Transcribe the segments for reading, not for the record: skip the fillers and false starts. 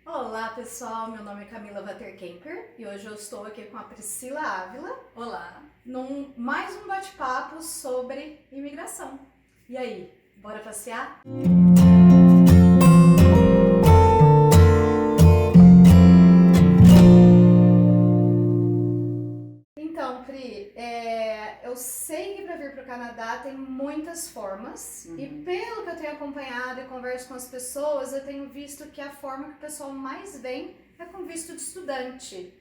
Olá pessoal, meu nome é Camila Vaterkemper e hoje eu estou aqui com a Priscila Ávila, Olá! num mais um bate-papo sobre imigração. E aí, bora passear? Então, Pri, eu sei que para vir para o Canadá tem muitas formas e pelo que eu tenho acompanhado e converso com as pessoas, eu tenho visto que a forma que o pessoal mais vem é com visto de estudante.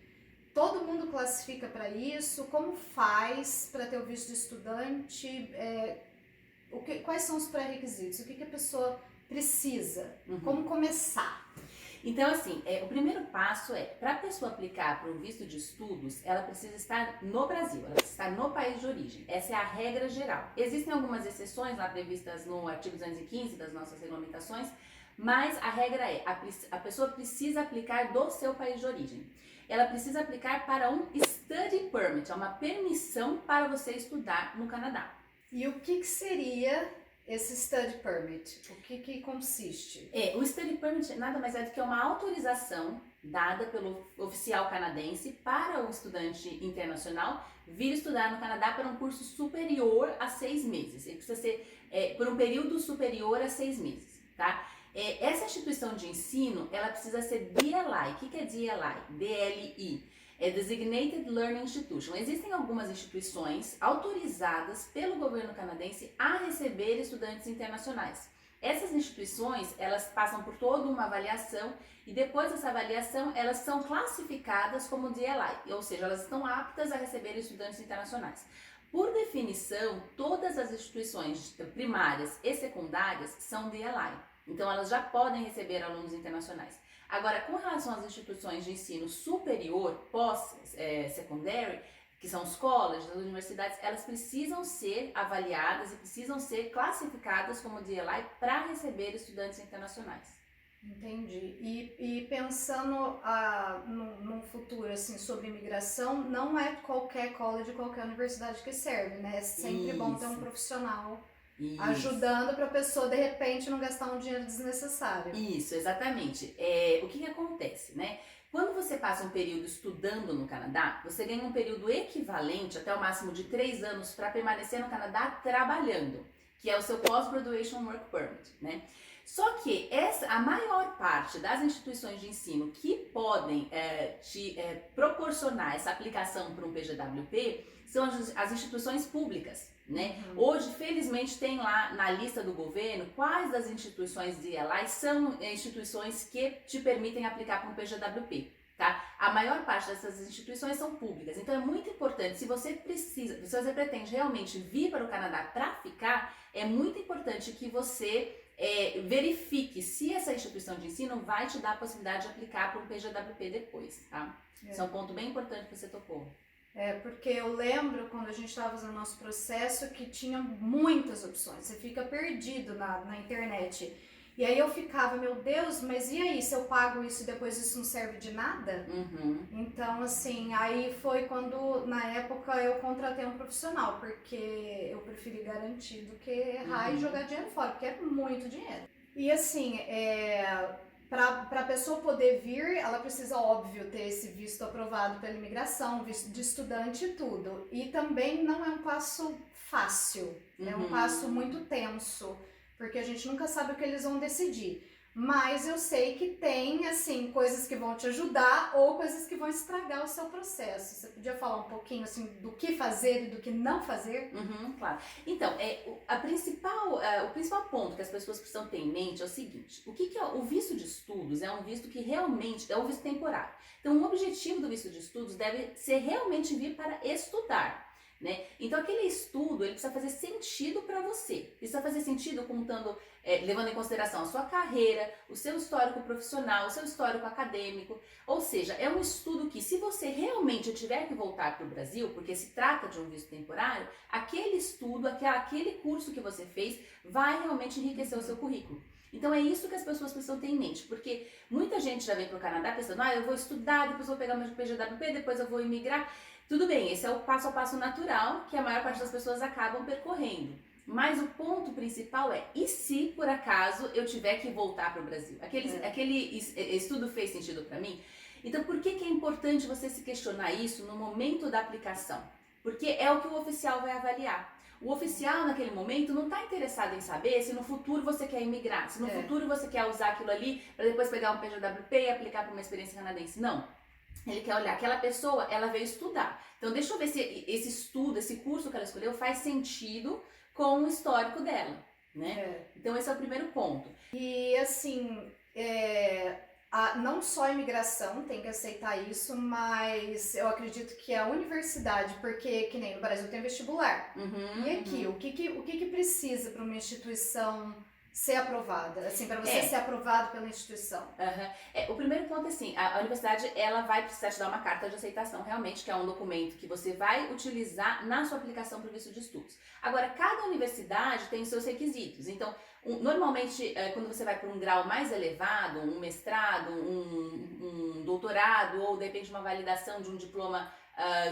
Todo mundo classifica para isso? Como faz para ter o visto de estudante? Quais são os pré-requisitos? O que a pessoa precisa? Como começar? Então, assim, o primeiro passo para a pessoa aplicar para um visto de estudos, ela precisa estar no Brasil, ela precisa estar no país de origem. Essa é a regra geral. Existem algumas exceções lá previstas no artigo 215 das nossas regulamentações, mas a regra a pessoa precisa aplicar do seu país de origem. Ela precisa aplicar para um study permit, é uma permissão para você estudar no Canadá. E o que seria esse study permit? O que consiste? O study permit nada mais é do que uma autorização dada pelo oficial canadense para o estudante internacional vir estudar no Canadá para um curso superior a 6 meses. Ele precisa ser por um período superior a 6 meses, tá? Essa instituição de ensino, ela precisa ser DLI. O que é DLI? DLI. É Designated Learning Institution. Existem algumas instituições autorizadas pelo governo canadense a receber estudantes internacionais. Essas instituições, elas passam por toda uma avaliação e depois dessa avaliação, elas são classificadas como DLI, ou seja, elas estão aptas a receber estudantes internacionais. Por definição, todas as instituições primárias e secundárias são DLI, então elas já podem receber alunos internacionais. Agora, com relação às instituições de ensino superior, pós-secondary, que são os colleges, as universidades, elas precisam ser avaliadas e precisam ser classificadas como DLI para receber estudantes internacionais. Entendi. E pensando num futuro assim, sobre imigração, não é qualquer college, qualquer universidade que serve, né? É sempre bom ter um profissional ajudando para a pessoa, de repente, não gastar um dinheiro desnecessário. Isso, exatamente. O que acontece, né? Quando você passa um período estudando no Canadá, você ganha um período equivalente, até o máximo de 3 anos, para permanecer no Canadá trabalhando, que é o seu Post-Graduation Work Permit, né? Só que a maior parte das instituições de ensino que podem te proporcionar essa aplicação para um PGWP são as instituições públicas, né? Hoje, felizmente, tem lá na lista do governo quais das instituições de DLI são instituições que te permitem aplicar para um PGWP, tá? A maior parte dessas instituições são públicas, então é muito importante, se você pretende realmente vir para o Canadá para ficar, é muito importante que você verifique se essa instituição de ensino vai te dar a possibilidade de aplicar para um PGWP depois, tá? Isso é um ponto bem importante que você tocou. Porque eu lembro quando a gente estava fazendo o nosso processo que tinha muitas opções, você fica perdido na internet. E aí eu ficava, meu Deus, mas e aí, se eu pago isso e depois isso não serve de nada? Então, assim, aí foi quando, na época, eu contratei um profissional, porque eu preferi garantir do que errar e jogar dinheiro fora, porque é muito dinheiro. E assim, para a pessoa poder vir, ela precisa, óbvio, ter esse visto aprovado pela imigração, visto de estudante e tudo. E também não é um passo fácil, é um passo muito tenso, porque a gente nunca sabe o que eles vão decidir. Mas eu sei que tem, assim, coisas que vão te ajudar ou coisas que vão estragar o seu processo. Você podia falar um pouquinho, assim, do que fazer e do que não fazer? Claro. Então, o principal ponto que as pessoas precisam ter em mente é o seguinte: o que é o visto de estudos? É um visto que realmente é um visto temporário. Então, o objetivo do visto de estudos deve ser realmente vir para estudar, né? Então, aquele estudo, ele precisa fazer sentido para você. Precisa fazer sentido levando em consideração a sua carreira, o seu histórico profissional, o seu histórico acadêmico. Ou seja, é um estudo que, se você realmente tiver que voltar para o Brasil, porque se trata de um visto temporário, aquele estudo, aquele curso que você fez, vai realmente enriquecer o seu currículo. Então é isso que as pessoas precisam ter em mente, porque muita gente já vem para o Canadá pensando, eu vou estudar, depois vou pegar meu PGWP, depois eu vou imigrar. Tudo bem, esse é o passo a passo natural que a maior parte das pessoas acabam percorrendo. Mas o ponto principal é, e se por acaso eu tiver que voltar para o Brasil? Aquele estudo fez sentido para mim? Então por que é importante você se questionar isso no momento da aplicação? Porque é o que o oficial vai avaliar. O oficial naquele momento não está interessado em saber se no futuro você quer imigrar, se no futuro você quer usar aquilo ali para depois pegar um PJWP e aplicar para uma experiência canadense. Não. Ele quer olhar, aquela pessoa, ela veio estudar. Então deixa eu ver se esse estudo, esse curso que ela escolheu faz sentido com o histórico dela, né? Então esse é o primeiro ponto. E assim, não só a imigração tem que aceitar isso, mas eu acredito que a universidade, porque que nem no Brasil tem vestibular. E aqui, o que precisa para uma instituição ser aprovada? Assim, para você ser aprovado pela instituição. O primeiro ponto é assim, a universidade ela vai precisar te dar uma carta de aceitação realmente, que é um documento que você vai utilizar na sua aplicação para o visto de estudos. Agora, cada universidade tem os seus requisitos. Então, normalmente, quando você vai para um grau mais elevado, um mestrado, um doutorado, ou de repente uma validação de um diploma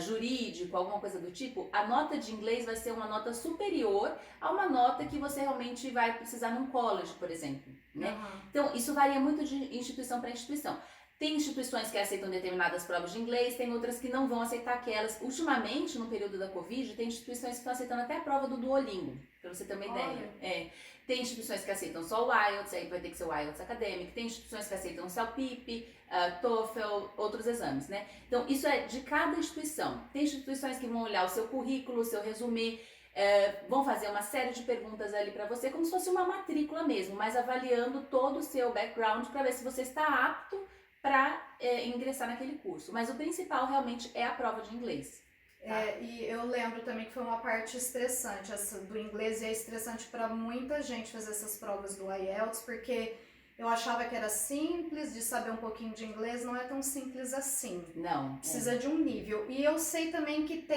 jurídico, alguma coisa do tipo, a nota de inglês vai ser uma nota superior a uma nota que você realmente vai precisar num college, por exemplo, né? Então, isso varia muito de instituição para instituição. Tem instituições que aceitam determinadas provas de inglês, tem outras que não vão aceitar aquelas. Ultimamente, no período da Covid, tem instituições que estão aceitando até a prova do Duolingo, para você ter uma ideia. Tem instituições que aceitam só o IELTS, aí vai ter que ser o IELTS acadêmico. Tem instituições que aceitam só o CELPIP, TOEFL, outros exames, né? Então, isso é de cada instituição. Tem instituições que vão olhar o seu currículo, o seu resumê, vão fazer uma série de perguntas ali para você, como se fosse uma matrícula mesmo, mas avaliando todo o seu background para ver se você está apto para ingressar naquele curso. Mas o principal realmente é a prova de inglês. E eu lembro também que foi uma parte estressante essa do inglês, e é estressante para muita gente fazer essas provas do IELTS, porque eu achava que era simples, de saber um pouquinho de inglês, não é tão simples assim. Não. Precisa de um nível. E eu sei também que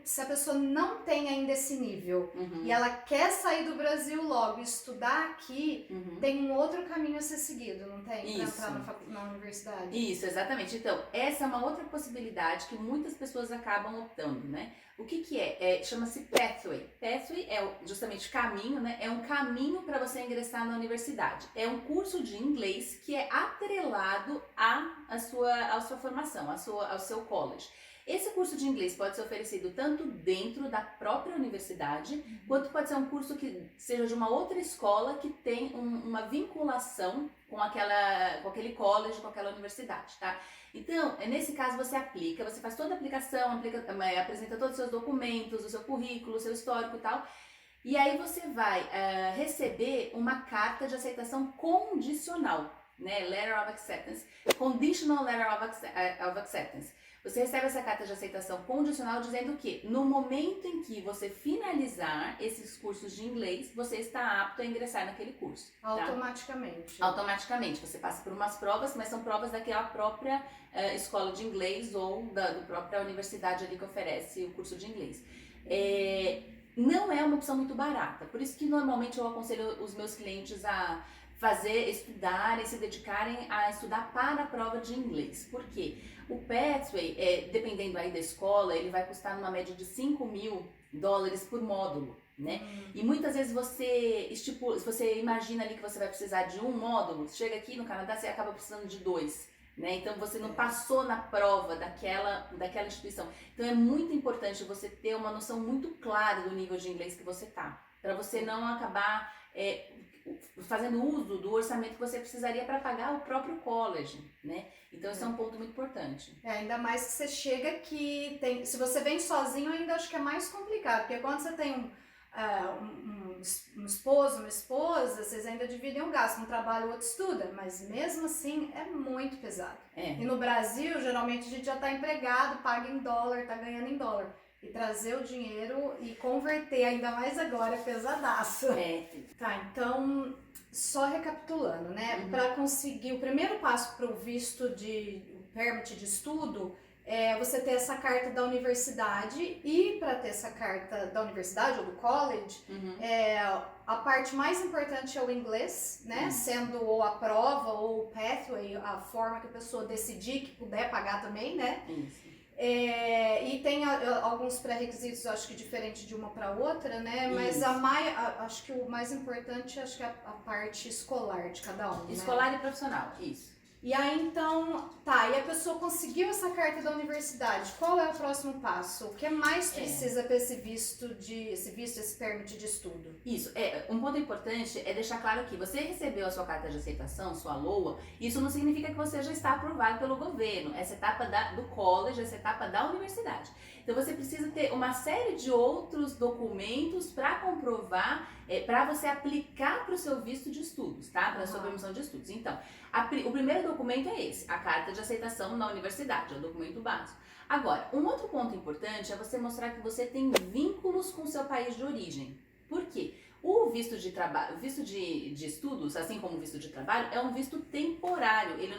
se a pessoa não tem ainda esse nível e ela quer sair do Brasil logo e estudar aqui, tem um outro caminho a ser seguido, não tem? Para entrar na universidade. Isso, exatamente. Então, essa é uma outra possibilidade que muitas pessoas acabam optando, né? O que é? Chama-se Pathway. Pathway é justamente caminho, né? É um caminho para você ingressar na universidade. É um curso de inglês que é atrelado à sua formação, ao seu college. Esse curso de inglês pode ser oferecido tanto dentro da própria universidade, quanto pode ser um curso que seja de uma outra escola que tem uma vinculação com aquele college, com aquela universidade, tá? Então, nesse caso você aplica, você faz toda a aplicação, apresenta todos os seus documentos, o seu currículo, o seu histórico e tal, e aí você vai receber uma carta de aceitação condicional, né? Letter of Acceptance, Conditional Letter of Acceptance. Você recebe essa carta de aceitação condicional dizendo que no momento em que você finalizar esses cursos de inglês, você está apto a ingressar naquele curso. Automaticamente. Tá? Automaticamente. Você passa por umas provas, mas são provas daquela própria escola de inglês ou da própria universidade ali que oferece o curso de inglês. Não é uma opção muito barata, por isso que normalmente eu aconselho os meus clientes a estudarem, se dedicarem a estudar para a prova de inglês. Por quê? O Pathway, dependendo aí da escola, ele vai custar numa média de $5.000 por módulo, né? E muitas vezes se você imagina ali que você vai precisar de um módulo, chega aqui no Canadá, você acaba precisando de 2. Né? Então você não passou na prova daquela instituição. Então é muito importante você ter uma noção muito clara do nível de inglês que você tá, para você não acabar fazendo uso do orçamento que você precisaria para pagar o próprio college, né? Então esse é um ponto muito importante. Ainda mais que você chega aqui, se você vem sozinho, ainda acho que é mais complicado, porque quando você tem um esposo, uma esposa, vocês ainda dividem o gasto, um trabalha, o outro estuda, mas mesmo assim é muito pesado. E no Brasil, geralmente a gente já está empregado, paga em dólar, está ganhando em dólar. E trazer o dinheiro e converter, ainda mais agora, é pesadaço. Tá, então, só recapitulando, né? Para conseguir, o primeiro passo para o visto o permit de estudo, é você ter essa carta da universidade, e para ter essa carta da universidade ou do college, a parte mais importante é o inglês, né? Sendo ou a prova ou o pathway, a forma que a pessoa decidir, que puder pagar também, né? Isso. E tem alguns pré-requisitos, eu acho que diferente de uma para outra, né? Mas Isso. acho que o mais importante acho que é a parte escolar de cada um, Escolar né? e profissional, isso. E aí então, tá, e a pessoa conseguiu essa carta da universidade, qual é o próximo passo? O que mais precisa para esse esse permit de estudo? Isso, um ponto importante é deixar claro que você recebeu a sua carta de aceitação, sua LOA, isso não significa que você já está aprovado pelo governo, essa etapa do college, essa etapa da universidade. Então você precisa ter uma série de outros documentos para comprovar, para você aplicar para o seu visto de estudos, tá? Para a sua permissão de estudos. Então, o primeiro documento é esse, a carta de aceitação na universidade, é o documento básico. Agora, um outro ponto importante é você mostrar que você tem vínculos com o seu país de origem. Por quê? O visto de trabalho, o visto de estudos, assim como o visto de trabalho, é um visto temporário. Ele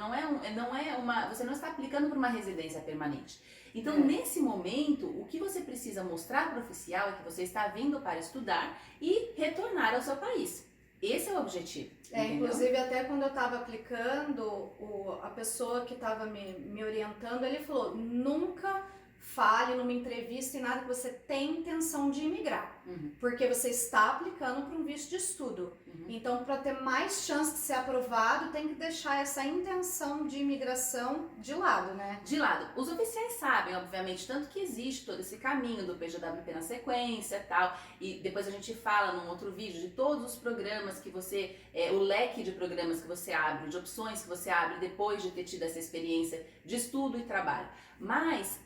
você não está aplicando para uma residência permanente. Então, nesse momento, o que você precisa mostrar para o oficial é que você está vindo para estudar e retornar ao seu país. Esse é o objetivo. Inclusive, até quando eu estava aplicando, a pessoa que estava me orientando, ele falou, nunca fale numa entrevista e nada que você tem intenção de imigrar, porque você está aplicando para um visto de estudo. Então, para ter mais chance de ser aprovado, tem que deixar essa intenção de imigração de lado, né? De lado. Os oficiais sabem, obviamente, tanto que existe todo esse caminho do PJWP na sequência e tal, e depois a gente fala num outro vídeo de todos os programas que você, o leque de programas que você abre, de opções que você abre depois de ter tido essa experiência de estudo e trabalho. Mas,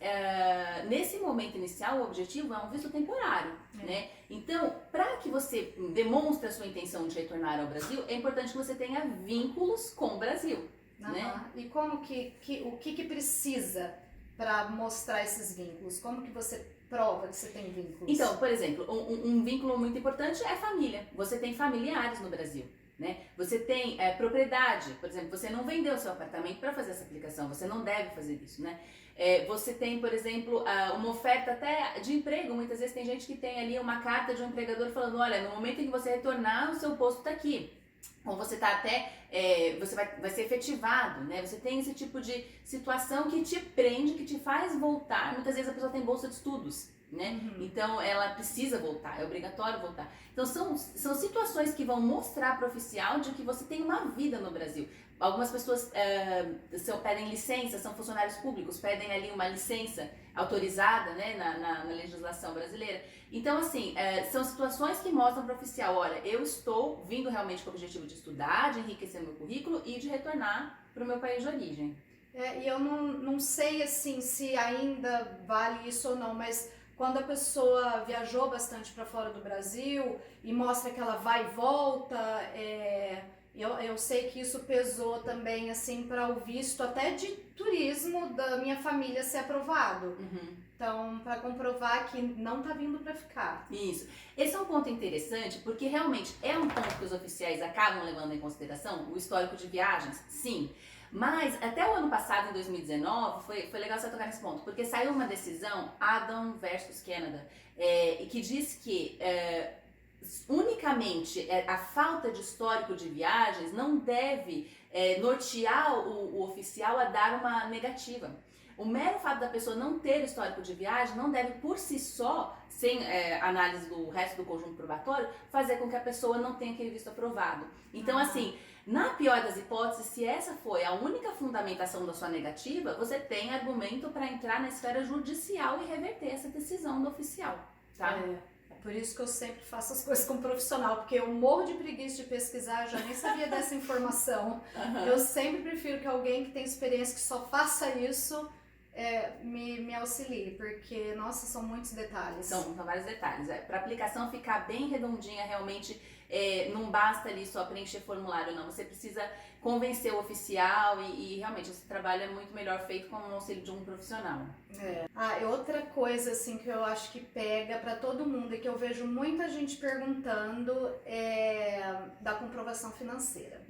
nesse momento inicial, o objetivo é um visto temporário, né? Então, para que você demonstre a sua intenção de retornar ao Brasil, é importante que você tenha vínculos com o Brasil, né? E como o que precisa para mostrar esses vínculos? Como que você prova que você tem vínculos? Então, por exemplo, um vínculo muito importante é a família. Você tem familiares no Brasil. Né? Você tem propriedade, por exemplo, você não vendeu seu apartamento para fazer essa aplicação, você não deve fazer isso, né? Você tem, por exemplo, uma oferta até de emprego, muitas vezes tem gente que tem ali uma carta de um empregador falando, olha, no momento em que você retornar, o seu posto está aqui. Ou você tá você vai ser efetivado, né? Você tem esse tipo de situação que te prende, que te faz voltar. Muitas vezes a pessoa tem bolsa de estudos, né? Então ela precisa voltar, é obrigatório voltar. Então são situações que vão mostrar para o oficial de que você tem uma vida no Brasil. Algumas pessoas pedem licença, são funcionários públicos, pedem ali uma licença autorizada, né, na legislação brasileira. Então, assim, são situações que mostram para o oficial, olha, eu estou vindo realmente com o objetivo de estudar, de enriquecer meu currículo e de retornar para o meu país de origem. E eu não sei, assim, se ainda vale isso ou não, mas quando a pessoa viajou bastante para fora do Brasil e mostra que ela vai e volta, eu sei que isso pesou também, assim, para o visto até de turismo da minha família ser aprovado. Então, para comprovar que não tá vindo para ficar. Isso. Esse é um ponto interessante, porque realmente é um ponto que os oficiais acabam levando em consideração, o histórico de viagens, sim. Mas até o ano passado, em 2019, foi legal você tocar nesse ponto, porque saiu uma decisão, Adam versus Canada, que diz que unicamente a falta de histórico de viagens não deve nortear o oficial a dar uma negativa. O mero fato da pessoa não ter histórico de viagem não deve por si só, sem análise do resto do conjunto probatório, fazer com que a pessoa não tenha aquele visto aprovado. Então, assim, na pior das hipóteses, se essa foi a única fundamentação da sua negativa, você tem argumento para entrar na esfera judicial e reverter essa decisão do oficial, tá? Por isso que eu sempre faço as coisas como profissional, porque eu morro de preguiça de pesquisar, eu já nem sabia dessa informação. Eu sempre prefiro que alguém que tem experiência, que só faça isso, me auxilie, porque, nossa, são muitos detalhes. São vários detalhes. Para a aplicação ficar bem redondinha, realmente não basta ali só preencher formulário, não. Você precisa convencer o oficial e realmente esse trabalho é muito melhor feito com o auxílio de um profissional. Outra coisa assim que eu acho que pega para todo mundo e que eu vejo muita gente perguntando é da comprovação financeira.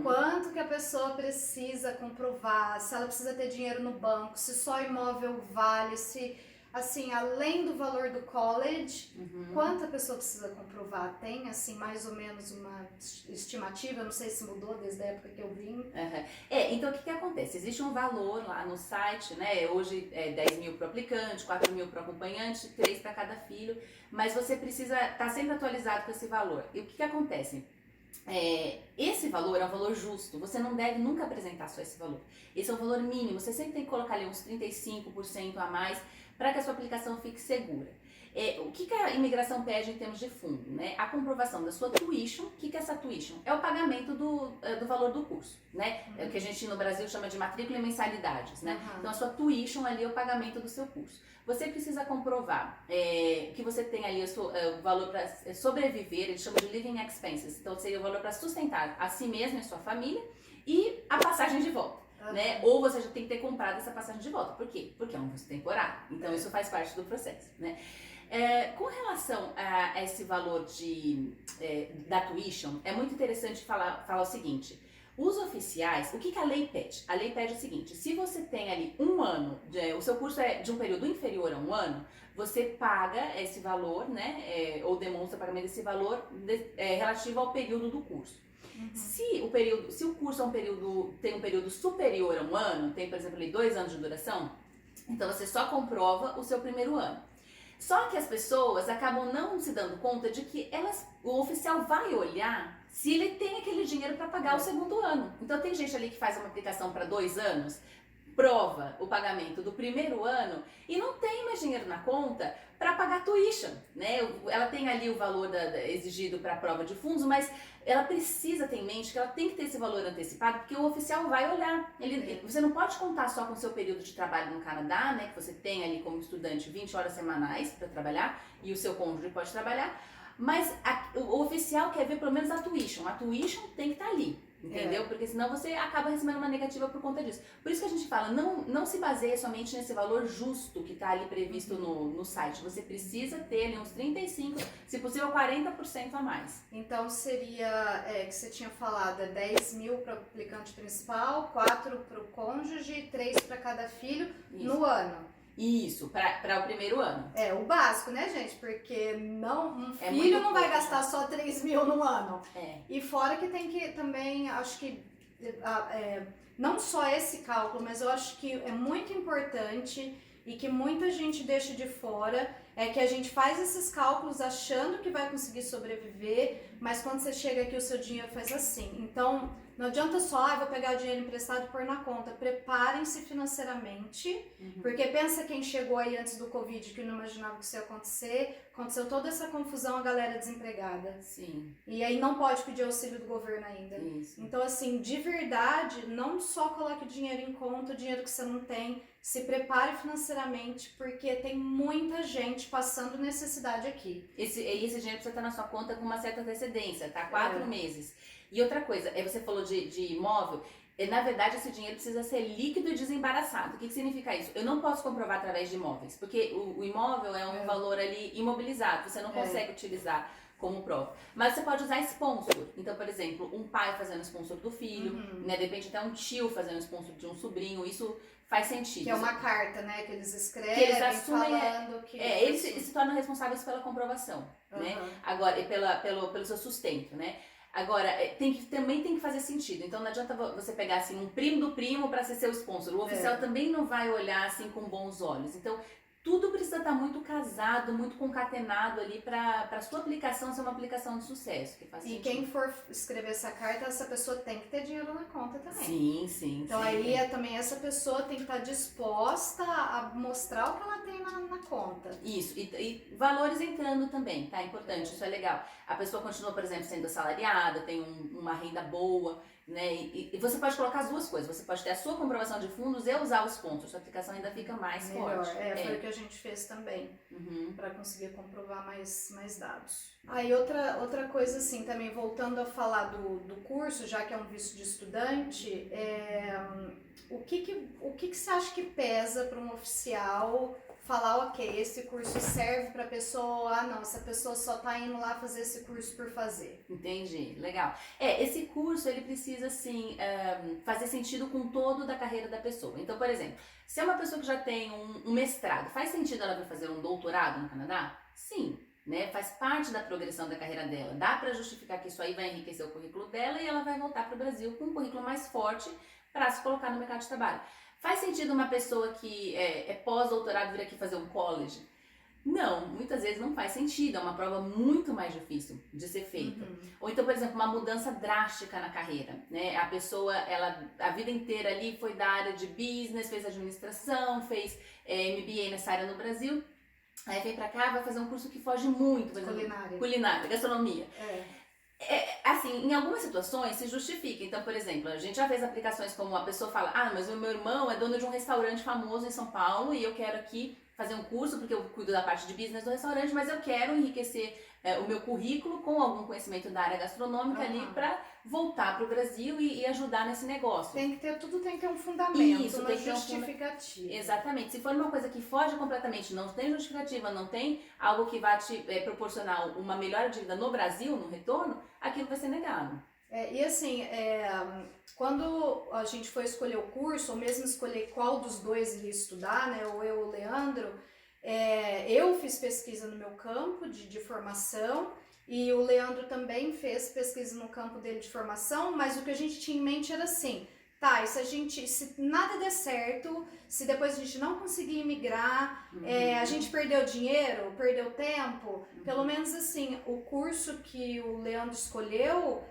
Quanto que a pessoa precisa comprovar, se ela precisa ter dinheiro no banco, se só imóvel vale, se assim, além do valor do college, Uhum. quanto a pessoa precisa comprovar? Tem, assim, mais ou menos uma estimativa? Eu não sei se mudou desde a época que eu vim. Uhum. Então o que acontece? Existe um valor lá no site, né? Hoje é 10 mil para o aplicante, 4 mil para o acompanhante, 3 para cada filho, mas você precisa estar sempre atualizado com esse valor. E o que acontece? Esse valor é um valor justo, você não deve nunca apresentar só esse valor. Esse é um valor mínimo, você sempre tem que colocar ali uns 35% a mais para que a sua aplicação fique segura. O que a imigração pede em termos de fundo? Né? A comprovação da sua tuition. O que é essa tuition? É o pagamento do valor do curso, né? É o que a gente no Brasil chama de matrícula e mensalidades, né? Uhum. Então a sua tuition ali é o pagamento do seu curso. Você precisa comprovar que você tem ali o valor para sobreviver, eles chamam de living expenses, então seria o valor para sustentar a si mesmo e a sua família e a passagem de volta. Né? Ou você já tem que ter comprado essa passagem de volta. Por quê? Porque é um visto temporário. Então isso faz parte do processo. Né? Com relação a esse valor da tuition, é muito interessante falar o seguinte. Os oficiais, o que a lei pede? A lei pede o seguinte, se você tem ali um ano, o seu curso é de um período inferior a um ano, você paga esse valor, né, ou demonstra o pagamento desse valor relativo ao período do curso. Uhum. Se o curso tem um período superior a um ano, tem, por exemplo, ali 2 anos de duração, então você só comprova o seu primeiro ano. Só que as pessoas acabam não se dando conta de que o oficial vai olhar se ele tem aquele dinheiro para pagar o segundo ano. Então tem gente ali que faz uma aplicação para 2 anos, prova o pagamento do primeiro ano e não tem mais dinheiro na conta para pagar tuition, né? Ela tem ali o valor exigido para a prova de fundos, mas ela precisa ter em mente que ela tem que ter esse valor antecipado, porque o oficial vai olhar. Você não pode contar só com o seu período de trabalho no Canadá, né? Que você tem ali como estudante 20 horas semanais para trabalhar e o seu cônjuge pode trabalhar, mas o oficial quer ver pelo menos a tuition. A tuition tem que estar ali. Entendeu? Porque senão você acaba recebendo uma negativa por conta disso. Por isso que a gente fala, não se baseia somente nesse valor justo que está ali previsto no site. Você precisa ter ali uns 35%, se possível 40% a mais. Então seria, que você tinha falado, 10 mil para o aplicante principal, 4 para o cônjuge, 3 para cada filho no ano. Isso, para o primeiro ano. É o básico, né, gente? Porque um filho não vai gastar só 3 mil no ano. E fora que tem que também, acho que, não só esse cálculo, mas eu acho que é muito importante e que muita gente deixa de fora, é que a gente faz esses cálculos achando que vai conseguir sobreviver, mas quando você chega aqui o seu dinheiro faz assim. Então, não adianta só, vou pegar o dinheiro emprestado e pôr na conta. Preparem-se financeiramente, porque pensa quem chegou aí antes do Covid, que não imaginava que isso ia acontecer, aconteceu toda essa confusão, a galera desempregada. Sim. E aí não pode pedir auxílio do governo ainda. Isso. Então, assim, de verdade, não só coloque o dinheiro em conta, o dinheiro que você não tem, se prepare financeiramente, porque tem muita gente passando necessidade aqui. Esse dinheiro precisa estar na sua conta com uma certa antecedência, tá? 4 meses. E outra coisa, você falou de imóvel, na verdade esse dinheiro precisa ser líquido e desembaraçado. O que significa isso? Eu não posso comprovar através de imóveis, porque o imóvel é um valor ali imobilizado, você não consegue utilizar como prova. Mas você pode usar sponsor. Então, por exemplo, um pai fazendo sponsor do filho, né? De repente até um tio fazendo sponsor de um sobrinho, isso faz sentido. Que é uma carta, né? Que eles escrevem, que eles assumem, falando que... eles se tornam responsáveis pela comprovação, né? Agora, e pelo seu sustento, né? Agora, também tem que fazer sentido. Então não adianta você pegar assim um primo do primo para ser seu sponsor. O oficial também não vai olhar assim com bons olhos. Então tudo precisa estar muito casado, muito concatenado ali para sua aplicação ser uma aplicação de sucesso. Que faz sentido. Quem for escrever essa carta, essa pessoa tem que ter dinheiro na conta também. Sim. Então aí também essa pessoa tem que estar disposta a mostrar o que ela tem na conta. Isso, e valores entrando também, tá? Importante, isso é legal. A pessoa continua, por exemplo, sendo assalariada, tem uma renda boa, né? E você pode colocar as duas coisas. Você pode ter a sua comprovação de fundos e usar os pontos. Sua aplicação ainda fica mais melhor. forte. Foi o que a gente fez também, para conseguir comprovar mais dados. Aí outra coisa assim, também voltando a falar do curso, já que é um visto de estudante, o que você acha que pesa para um oficial falar, ok, esse curso serve para a pessoa, ah não, essa pessoa só tá indo lá fazer esse curso por fazer? Entendi, legal. Esse curso ele precisa assim fazer sentido com todo da carreira da pessoa. Então, por exemplo, se é uma pessoa que já tem um mestrado, faz sentido ela vir fazer um doutorado no Canadá? Sim, né? Faz parte da progressão da carreira dela. Dá para justificar que isso aí vai enriquecer o currículo dela e ela vai voltar para o Brasil com um currículo mais forte para se colocar no mercado de trabalho. Faz sentido uma pessoa que é pós-doutorado vir aqui fazer um college? Não, muitas vezes não faz sentido, é uma prova muito mais difícil de ser feita. Ou então, por exemplo, uma mudança drástica na carreira, né? A pessoa, ela a vida inteira ali foi da área de business, fez administração, fez MBA nessa área no Brasil, aí vem pra cá, vai fazer um curso que foge muito, por exemplo, culinária, gastronomia. Assim, em algumas situações se justifica. Então, por exemplo, a gente já fez aplicações como a pessoa fala, ah, mas o meu irmão é dono de um restaurante famoso em São Paulo e eu quero aqui fazer um curso porque eu cuido da parte de business do restaurante, mas eu quero enriquecer o meu currículo com algum conhecimento da área gastronômica ali para voltar para o Brasil e ajudar nesse negócio. Tudo tem que ter um fundamento, isso, uma justificativa. Exatamente. Se for uma coisa que foge completamente, não tem justificativa, não tem algo que vai te proporcionar uma melhor dívida no Brasil, no retorno, aquilo vai ser negado. E assim, quando a gente foi escolher o curso, ou mesmo escolher qual dos dois ia estudar, né, ou eu ou o Leandro, eu fiz pesquisa no meu campo de formação e o Leandro também fez pesquisa no campo dele de formação, mas o que a gente tinha em mente era assim, tá, e se nada der certo, se depois a gente não conseguir imigrar, a gente perdeu dinheiro, perdeu tempo, pelo menos assim, o curso que o Leandro escolheu,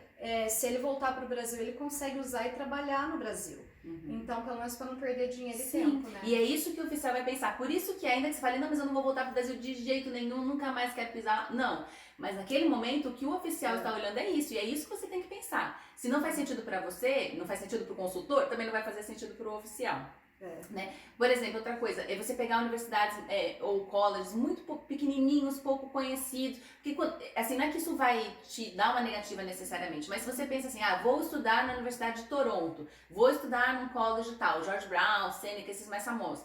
se ele voltar para o Brasil, ele consegue usar e trabalhar no Brasil. Então, pelo menos para não perder dinheiro e tempo, né? E é isso que o oficial vai pensar. Por isso que ainda que você fale, não, mas eu não vou voltar para o Brasil de jeito nenhum, nunca mais quero pisar. Não. Mas naquele momento, o que o oficial está olhando é isso. E é isso que você tem que pensar. Se não faz sentido para você, não faz sentido para o consultor, também não vai fazer sentido para o oficial. Né? Por exemplo, outra coisa, é você pegar universidades ou colleges muito pequenininhos, pouco conhecidos, porque assim, não é que isso vai te dar uma negativa necessariamente, mas se você pensa assim, vou estudar na Universidade de Toronto, vou estudar num college tal, George Brown, Seneca, esses mais famosos.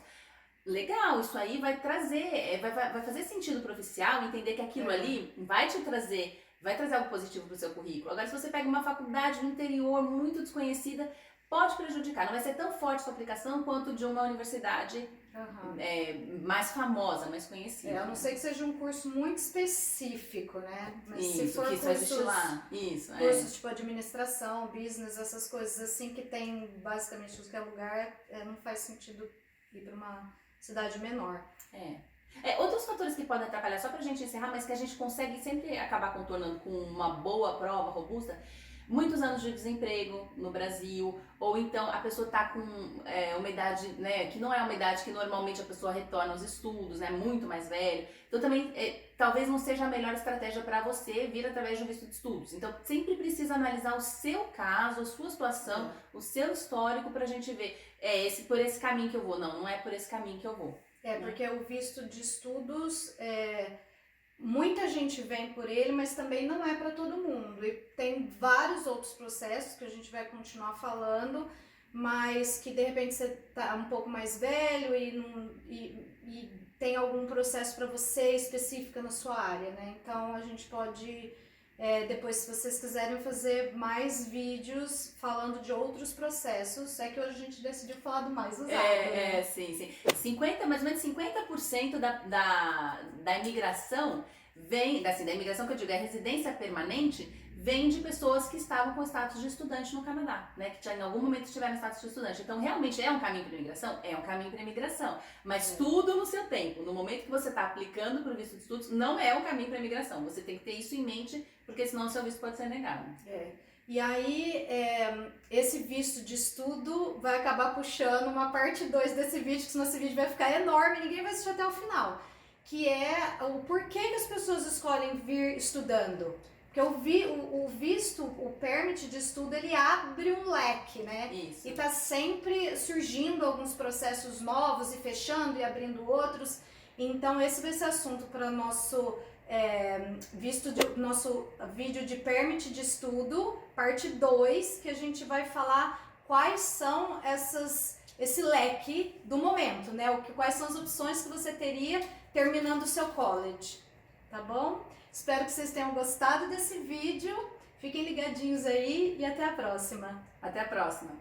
Legal, isso aí vai trazer, vai fazer sentido para o oficial entender que aquilo ali vai trazer algo positivo para o seu currículo. Agora, se você pega uma faculdade no interior muito desconhecida, pode prejudicar, não vai ser tão forte sua aplicação quanto de uma universidade mais famosa, mais conhecida. A não ser que seja um curso muito específico, né? Mas isso, se for que isso vai existir lá. Isso, cursos tipo administração, business, essas coisas assim que tem basicamente em qualquer lugar, não faz sentido ir para uma cidade menor. Outros fatores que podem atrapalhar, só pra gente encerrar, mas que a gente consegue sempre acabar contornando com uma boa prova robusta, muitos anos de desemprego no Brasil, ou então a pessoa está com uma idade, né, que não é uma idade que normalmente a pessoa retorna aos estudos, né, muito mais velho. Então também talvez não seja a melhor estratégia para você vir através de um visto de estudos. Então sempre precisa analisar o seu caso, a sua situação, o seu histórico para a gente ver, por esse caminho que eu vou. Não é por esse caminho que eu vou. Porque o visto de estudos, muita gente vem por ele, mas também não é para todo mundo. E tem vários outros processos que a gente vai continuar falando, mas que de repente você tá um pouco mais velho e tem algum processo para você específico na sua área, né? Então a gente pode, depois, se vocês quiserem, fazer mais vídeos falando de outros processos. É que hoje a gente decidiu falar do mais usado. Né? Sim. Mais ou menos 50% da imigração vem, da imigração que eu digo, a residência permanente, vem de pessoas que estavam com status de estudante no Canadá, né? Que em algum momento tiveram status de estudante. Então, realmente, é um caminho para a imigração? É um caminho para a imigração. Mas tudo no seu tempo. No momento que você está aplicando para o visto de estudos, não é um caminho para a imigração. Você tem que ter isso em mente, porque senão o seu visto pode ser negado. E aí, esse visto de estudo vai acabar puxando uma parte 2 desse vídeo, que senão esse vídeo vai ficar enorme e ninguém vai assistir até o final. Que é o porquê que as pessoas escolhem vir estudando. Porque o visto, o permit de estudo, ele abre um leque, né? Isso. E tá sempre surgindo alguns processos novos e fechando e abrindo outros. Então esse vai ser assunto para nosso nosso vídeo de permit de estudo, parte 2, que a gente vai falar quais são esse leque do momento, né? Quais são as opções que você teria terminando o seu college, tá bom? Espero que vocês tenham gostado desse vídeo. Fiquem ligadinhos aí e até a próxima. Até a próxima.